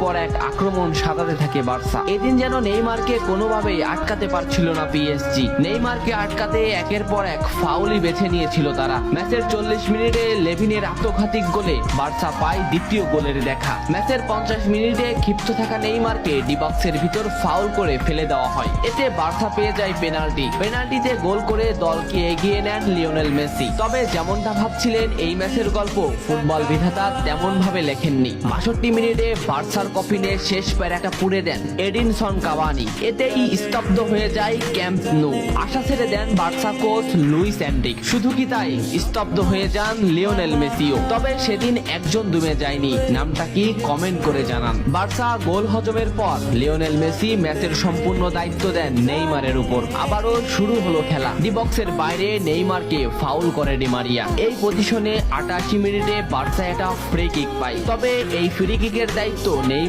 পর এক আক্রমণ সাজাতে থাকে বার্সা। এদিন যেন নেইমারকে কোনোভাবেই আটকাতে পারছিল না পিএসজি। নেইমারকে আটকাতে একের পর এক ফাউলই বেছে নিয়েছিল তারা। ম্যাচের 40 মিনিটে লেভিনের আত্মঘাতিক গোলে বার্সা পায় দ্বিতীয় গোলের দেখা। ম্যাচের 50 মিনিটে ক্ষিপ্ত থাকা নেইমারকে ডি বক্সের ভিতর ফাউল করে ফেলে দেওয়া হয়। এতে বার্সা পেয়ে যায় পেনাল্টিতে গোল করে দলকে এগিয়ে নেন লিওনেল মেসি। তবে যেমনটা ভাবছিলেন এই ম্যাচের গল্প ফুটবল বিধাতা তেমন ভাবে লেখেননি। 62 মিনিটে বার্সার কফিনে শেষ প্যারাটা পুড়ে দেন এডিনসন কাভানি। এতেই স্তব্ধ হয়ে যায় ক্যাম্প নু। আশা ছেড়ে দেন বার্সা কোচ লুইস এনরিক। শুধু কি তাই, স্তব্ধ হয়ে যান লিওনেল মেসিও। তবে সেদিন একজন দমে যায়নি, নামটা কি কমেন্ট করে জানান। বার্সা গোল হজমের পর লিওনেল মেসি ম্যাচের সম্পূর্ণ দায়িত্ব দেন নেইমারের উপর। আবারও শুরু হলো খেলা। ডি বক্সের বাইরে নেইমারকে ফাউল করে ডি মারিয়া। এই পজিশনে 88 মিনিটে বার্সা একটা ফ্রি কিক পায়। তবে এই ফ্রি কিকের দায়িত্ব নেই